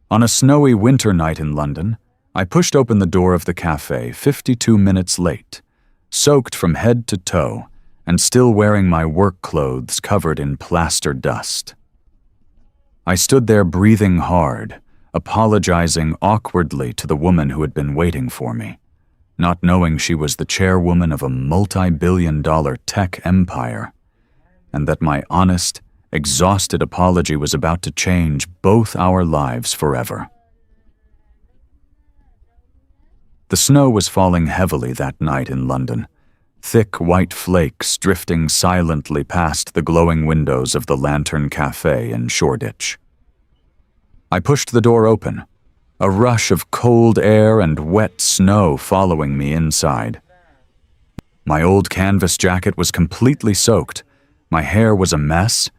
On a snowy winter night in London, I pushed open the door of the cafe 52 minutes late, soaked from head to toe, and still wearing my work clothes covered in plaster dust. I stood there breathing hard, apologizing awkwardly to the woman who had been waiting for me, not knowing she was the chairwoman of a multi-billion-dollar tech empire, and that my honest, exhausted apology was about to change both our lives forever. The snow was falling heavily that night in London, thick white flakes drifting silently past the glowing windows of the Lantern Cafe in Shoreditch. I pushed the door open, a rush of cold air and wet snow following me inside. My old canvas jacket was completely soaked, my hair was a mess,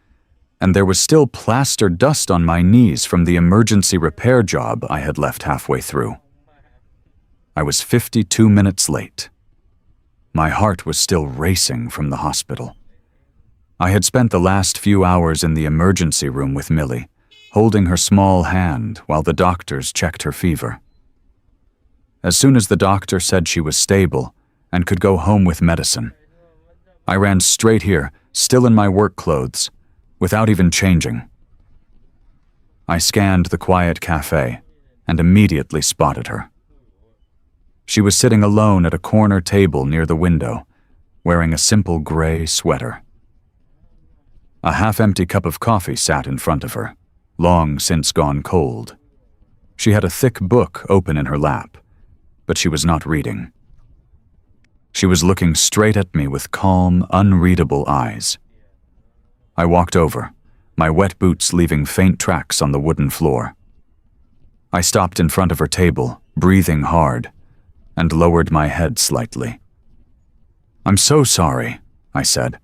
and there was still plaster dust on my knees from the emergency repair job I had left halfway through. I was 52 minutes late. My heart was still racing from the hospital. I had spent the last few hours in the emergency room with Millie, holding her small hand while the doctors checked her fever. As soon as the doctor said she was stable and could go home with medicine, I ran straight here, still in my work clothes, without even changing. I scanned the quiet cafe and immediately spotted her. She was sitting alone at a corner table near the window, wearing a simple gray sweater. A half-empty cup of coffee sat in front of her, long since gone cold. She had a thick book open in her lap, but she was not reading. She was looking straight at me with calm, unreadable eyes. I walked over, my wet boots leaving faint tracks on the wooden floor. I stopped in front of her table, breathing hard, and lowered my head slightly. "I'm so sorry," I said,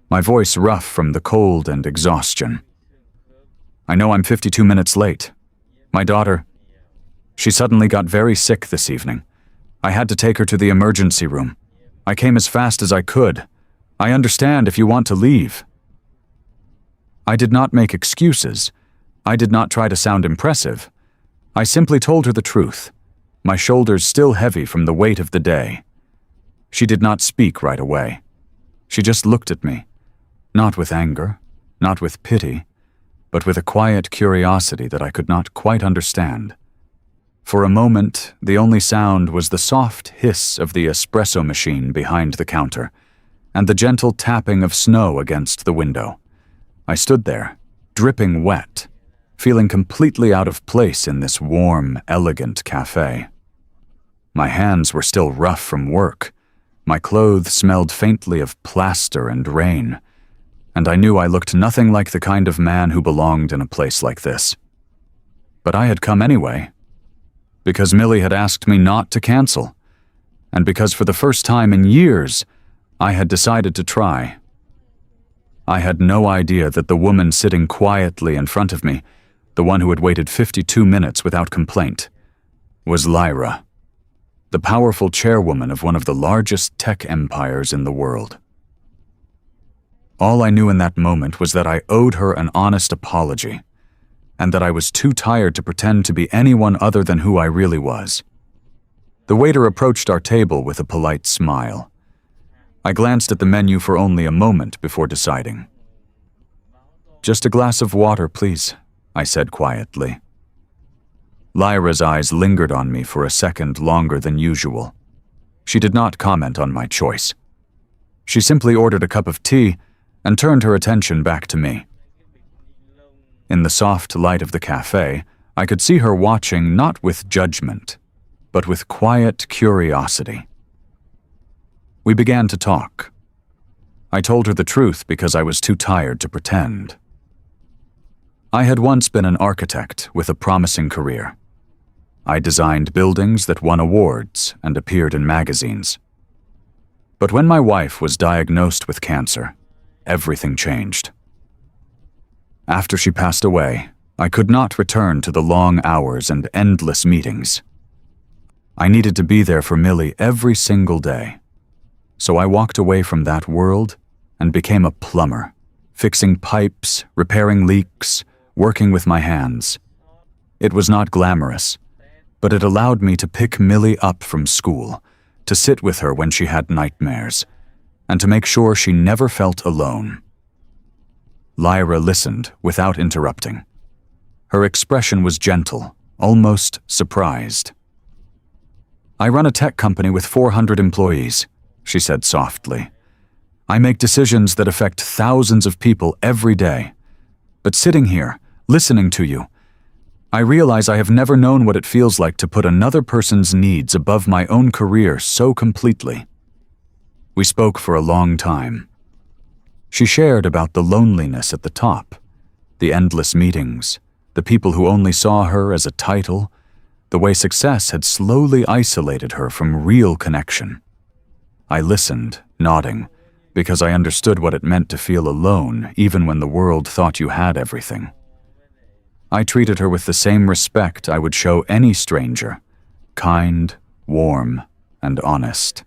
my voice rough from the cold and exhaustion. "I know I'm 52 minutes late. My daughter, she suddenly got very sick this evening. I had to take her to the emergency room. I came as fast as I could. I understand if you want to leave." I did not make excuses. I did not try to sound impressive. I simply told her the truth, my shoulders still heavy from the weight of the day. She did not speak right away. She just looked at me, not with anger, not with pity, but with a quiet curiosity that I could not quite understand. For a moment, the only sound was the soft hiss of the espresso machine behind the counter, and the gentle tapping of snow against the window. I stood there, dripping wet, feeling completely out of place in this warm, elegant cafe. My hands were still rough from work. My clothes smelled faintly of plaster and rain, and I knew I looked nothing like the kind of man who belonged in a place like this. But I had come anyway, because Millie had asked me not to cancel, and because for the first time in years, I had decided to try. I had no idea that the woman sitting quietly in front of me, the one who had waited 52 minutes without complaint, was Lyra, the powerful chairwoman of one of the largest tech empires in the world. All I knew in that moment was that I owed her an honest apology, and that I was too tired to pretend to be anyone other than who I really was. The waiter approached our table with a polite smile. I glanced at the menu for only a moment before deciding. "Just a glass of water, please," I said quietly. Lyra's eyes lingered on me for a second longer than usual. She did not comment on my choice. She simply ordered a cup of tea and turned her attention back to me. In the soft light of the cafe, I could see her watching not with judgment, but with quiet curiosity. We began to talk. I told her the truth because I was too tired to pretend. I had once been an architect with a promising career. I designed buildings that won awards and appeared in magazines. But when my wife was diagnosed with cancer, everything changed. After she passed away, I could not return to the long hours and endless meetings. I needed to be there for Millie every single day. So I walked away from that world and became a plumber, fixing pipes, repairing leaks, working with my hands. It was not glamorous, but it allowed me to pick Millie up from school, to sit with her when she had nightmares, and to make sure she never felt alone. Lyra listened without interrupting. Her expression was gentle, almost surprised. "I run a tech company with 400 employees," she said softly. "I make decisions that affect thousands of people every day. But sitting here, listening to you, I realize I have never known what it feels like to put another person's needs above my own career so completely." We spoke for a long time. She shared about the loneliness at the top, the endless meetings, the people who only saw her as a title, the way success had slowly isolated her from real connection. I listened, nodding, because I understood what it meant to feel alone even when the world thought you had everything. I treated her with the same respect I would show any stranger, kind, warm, and honest.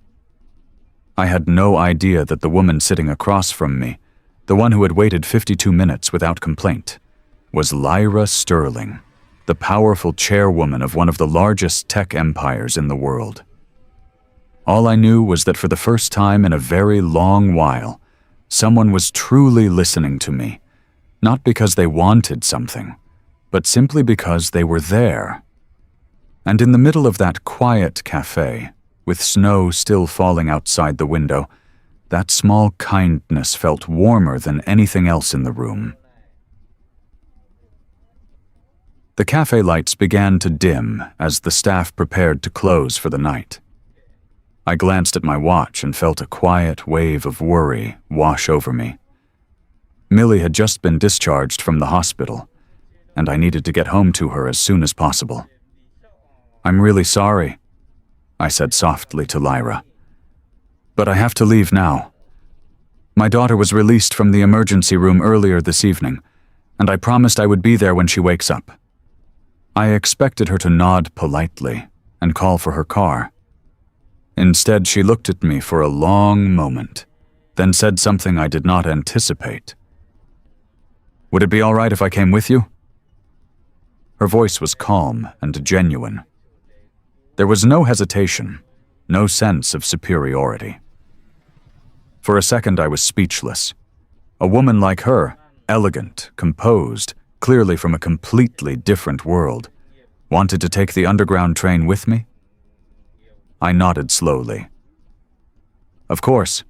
I had no idea that the woman sitting across from me, the one who had waited 52 minutes without complaint, was Lyra Sterling, the powerful chairwoman of one of the largest tech empires in the world. All I knew was that for the first time in a very long while, someone was truly listening to me, not because they wanted something, but simply because they were there. And in the middle of that quiet cafe, with snow still falling outside the window, that small kindness felt warmer than anything else in the room. The cafe lights began to dim as the staff prepared to close for the night. I glanced at my watch and felt a quiet wave of worry wash over me. Millie had just been discharged from the hospital, and I needed to get home to her as soon as possible. "I'm really sorry," I said softly to Lyra, "but I have to leave now. My daughter was released from the emergency room earlier this evening, and I promised I would be there when she wakes up." I expected her to nod politely and call for her car. Instead, she looked at me for a long moment, then said something I did not anticipate. "Would it be all right if I came with you?" Her voice was calm and genuine. There was no hesitation, no sense of superiority. For a second, I was speechless. A woman like her, elegant, composed, clearly from a completely different world, wanted to take the underground train with me? I nodded slowly. "Of course,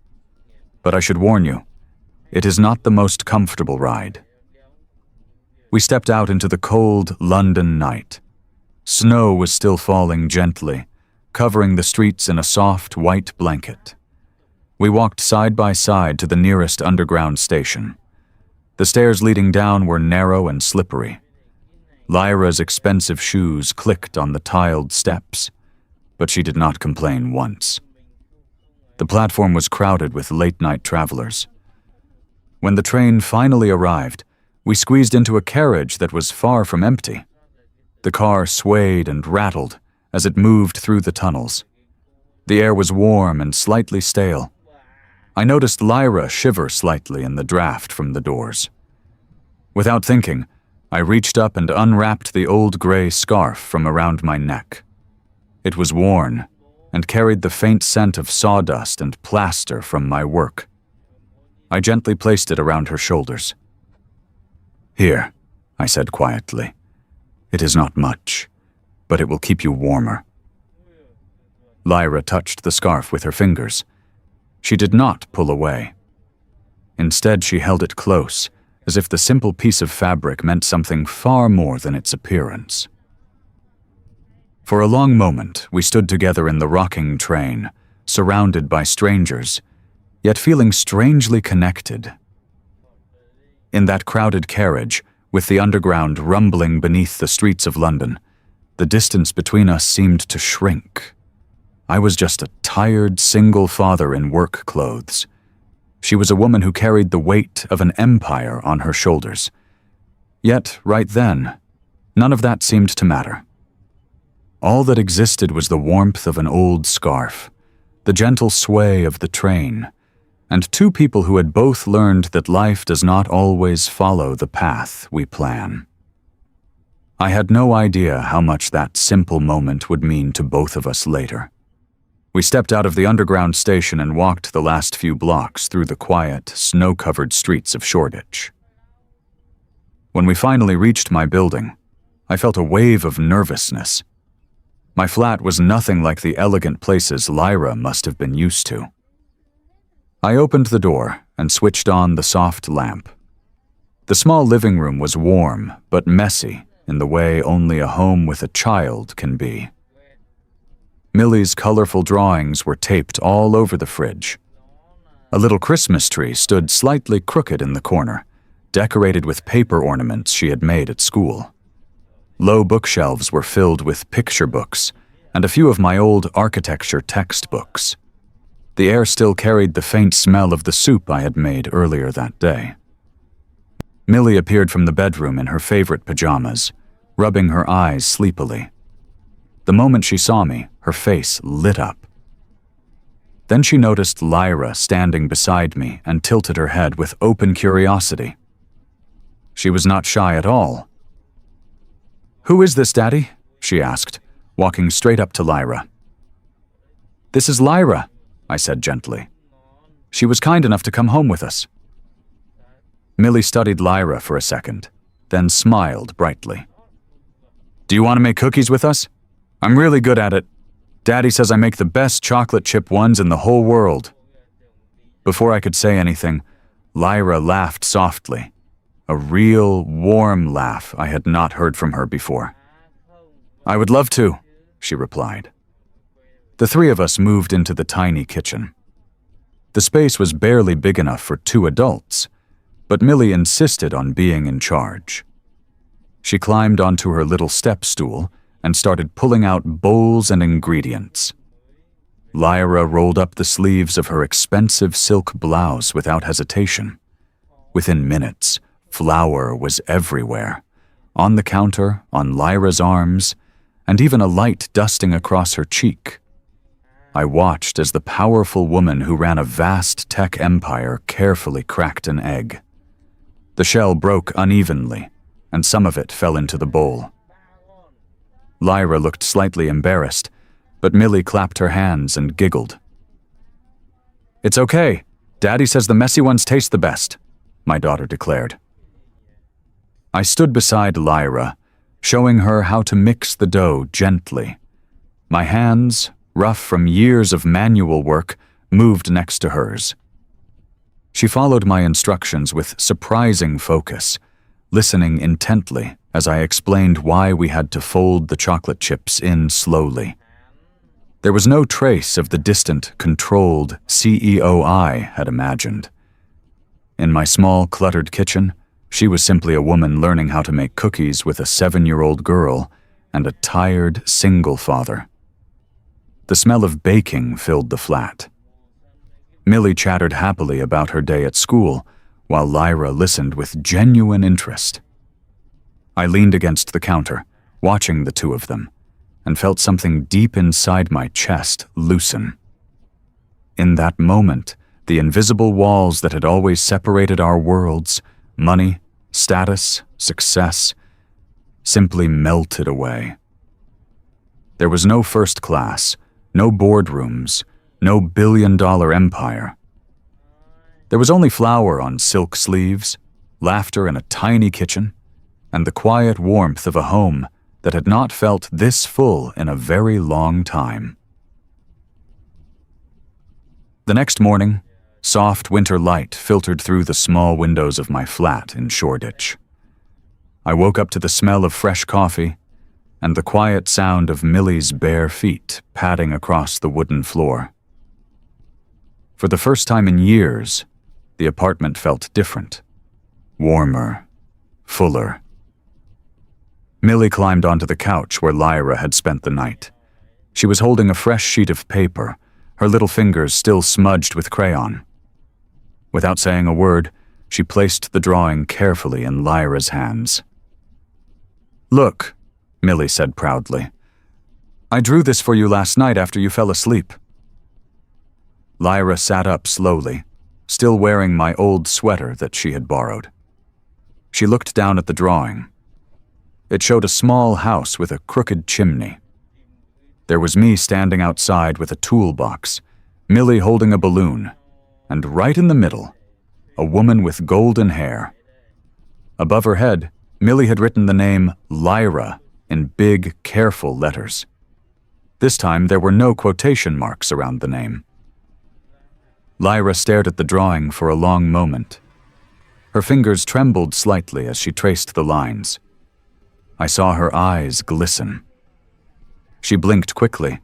but I should warn you, it is not the most comfortable ride." We stepped out into the cold London night. Snow was still falling gently, covering the streets in a soft white blanket. We walked side by side to the nearest underground station. The stairs leading down were narrow and slippery. Lyra's expensive shoes clicked on the tiled steps, but she did not complain once. The platform was crowded with late-night travelers. When the train finally arrived, we squeezed into a carriage that was far from empty. The car swayed and rattled as it moved through the tunnels. The air was warm and slightly stale. I noticed Lyra shiver slightly in the draft from the doors. Without thinking, I reached up and unwrapped the old gray scarf from around my neck. It was worn and carried the faint scent of sawdust and plaster from my work. I gently placed it around her shoulders. "Here," I said quietly. "It is not much, but it will keep you warmer." Lyra touched the scarf with her fingers. She did not pull away. Instead, she held it close, as if the simple piece of fabric meant something far more than its appearance. For a long moment, we stood together in the rocking train, surrounded by strangers, yet feeling strangely connected. In that crowded carriage, with the underground rumbling beneath the streets of London, the distance between us seemed to shrink. I was just a tired single father in work clothes. She was a woman who carried the weight of an empire on her shoulders. Yet, right then, none of that seemed to matter. All that existed was the warmth of an old scarf, the gentle sway of the train, and two people who had both learned that life does not always follow the path we plan. I had no idea how much that simple moment would mean to both of us later. We stepped out of the underground station and walked the last few blocks through the quiet, snow-covered streets of Shoreditch. When we finally reached my building, I felt a wave of nervousness. My flat was nothing like the elegant places Lyra must have been used to. I opened the door and switched on the soft lamp. The small living room was warm but messy in the way only a home with a child can be. Millie's colorful drawings were taped all over the fridge. A little Christmas tree stood slightly crooked in the corner, decorated with paper ornaments she had made at school. Low bookshelves were filled with picture books and a few of my old architecture textbooks. The air still carried the faint smell of the soup I had made earlier that day. Millie appeared from the bedroom in her favorite pajamas, rubbing her eyes sleepily. The moment she saw me, her face lit up. Then she noticed Lyra standing beside me and tilted her head with open curiosity. She was not shy at all. "Who is this, Daddy?" she asked, walking straight up to Lyra. "This is Lyra," I said gently. "She was kind enough to come home with us." Millie studied Lyra for a second, then smiled brightly. "Do you want to make cookies with us? I'm really good at it. Daddy says I make the best chocolate chip ones in the whole world." Before I could say anything, Lyra laughed softly, a real, warm laugh I had not heard from her before. "I would love to," she replied. The three of us moved into the tiny kitchen. The space was barely big enough for 2 adults, but Millie insisted on being in charge. She climbed onto her little step stool and started pulling out bowls and ingredients. Lyra rolled up the sleeves of her expensive silk blouse without hesitation. Within minutes, flour was everywhere, on the counter, on Lyra's arms, and even a light dusting across her cheek. I watched as the powerful woman who ran a vast tech empire carefully cracked an egg. The shell broke unevenly, and some of it fell into the bowl. Lyra looked slightly embarrassed, but Millie clapped her hands and giggled. "It's okay. Daddy says the messy ones taste the best," my daughter declared. I stood beside Lyra, showing her how to mix the dough gently. My hands, rough from years of manual work, moved next to hers. She followed my instructions with surprising focus, listening intently as I explained why we had to fold the chocolate chips in slowly. There was no trace of the distant, controlled CEO I had imagined. In my small, cluttered kitchen, she was simply a woman learning how to make cookies with a 7-year-old girl and a tired, single father. The smell of baking filled the flat. Millie chattered happily about her day at school, while Lyra listened with genuine interest. I leaned against the counter, watching the two of them, and felt something deep inside my chest loosen. In that moment, the invisible walls that had always separated our worlds, money, status, success, simply melted away. There was no first class, no boardrooms, no billion-dollar empire. There was only flour on silk sleeves, laughter in a tiny kitchen, and the quiet warmth of a home that had not felt this full in a very long time. The next morning, soft winter light filtered through the small windows of my flat in Shoreditch. I woke up to the smell of fresh coffee and the quiet sound of Millie's bare feet padding across the wooden floor. For the first time in years, the apartment felt different, warmer, fuller. Millie climbed onto the couch where Lyra had spent the night. She was holding a fresh sheet of paper, her little fingers still smudged with crayon. Without saying a word, she placed the drawing carefully in Lyra's hands. "Look," Millie said proudly. "I drew this for you last night after you fell asleep." Lyra sat up slowly, still wearing my old sweater that she had borrowed. She looked down at the drawing. It showed a small house with a crooked chimney. There was me standing outside with a toolbox, Millie holding a balloon, and right in the middle, a woman with golden hair. Above her head, Millie had written the name Lyra in big, careful letters. This time, there were no quotation marks around the name. Lyra stared at the drawing for a long moment. Her fingers trembled slightly as she traced the lines. I saw her eyes glisten. She blinked quickly,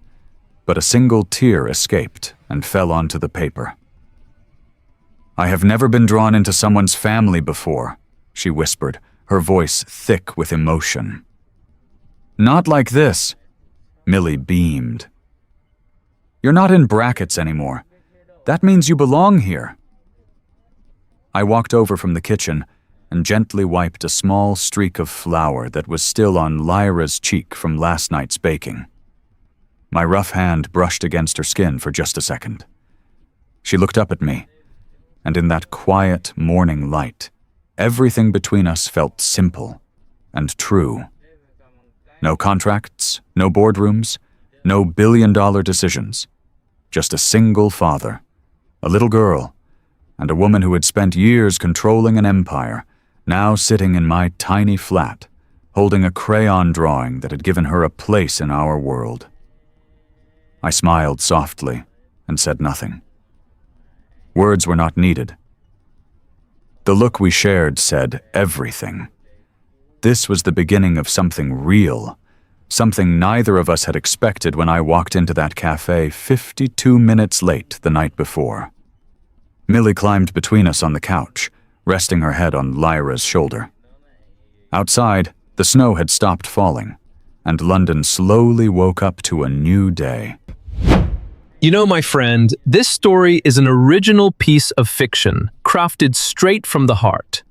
but a single tear escaped and fell onto the paper. "I have never been drawn into someone's family before," she whispered, her voice thick with emotion. "Not like this." Millie beamed. "You're not in brackets anymore. That means you belong here." I walked over from the kitchen and gently wiped a small streak of flour that was still on Lyra's cheek from last night's baking. My rough hand brushed against her skin for just a second. She looked up at me, and in that quiet morning light, everything between us felt simple and true. No contracts, no boardrooms, no billion-dollar decisions. Just a single father, a little girl, and a woman who had spent years controlling an empire, now sitting in my tiny flat, holding a crayon drawing that had given her a place in our world. I smiled softly and said nothing. Words were not needed. The look we shared said everything. This was the beginning of something real, something neither of us had expected when I walked into that cafe 52 minutes late the night before. Millie climbed between us on the couch, resting her head on Lyra's shoulder. Outside, the snow had stopped falling, and London slowly woke up to a new day. You know, my friend, this story is an original piece of fiction, crafted straight from the heart.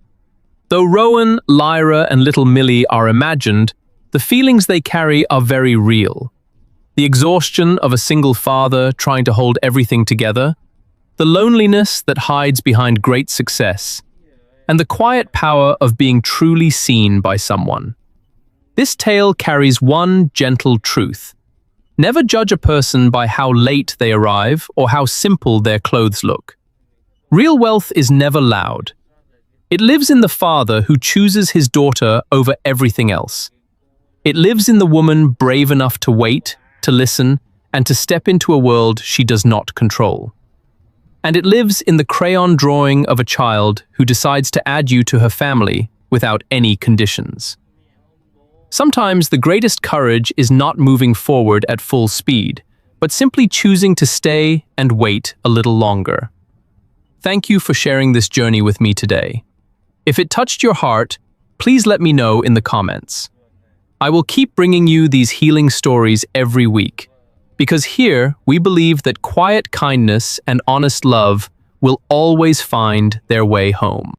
Though Rowan, Lyra, and little Millie are imagined, the feelings they carry are very real. The exhaustion of a single father trying to hold everything together, the loneliness that hides behind great success, and the quiet power of being truly seen by someone. This tale carries one gentle truth. Never judge a person by how late they arrive or how simple their clothes look. Real wealth is never loud. It lives in the father who chooses his daughter over everything else. It lives in the woman brave enough to wait, to listen, and to step into a world she does not control. And it lives in the crayon drawing of a child who decides to add you to her family without any conditions. Sometimes the greatest courage is not moving forward at full speed, but simply choosing to stay and wait a little longer. Thank you for sharing this journey with me today. If it touched your heart, please let me know in the comments. I will keep bringing you these healing stories every week, because here we believe that quiet kindness and honest love will always find their way home.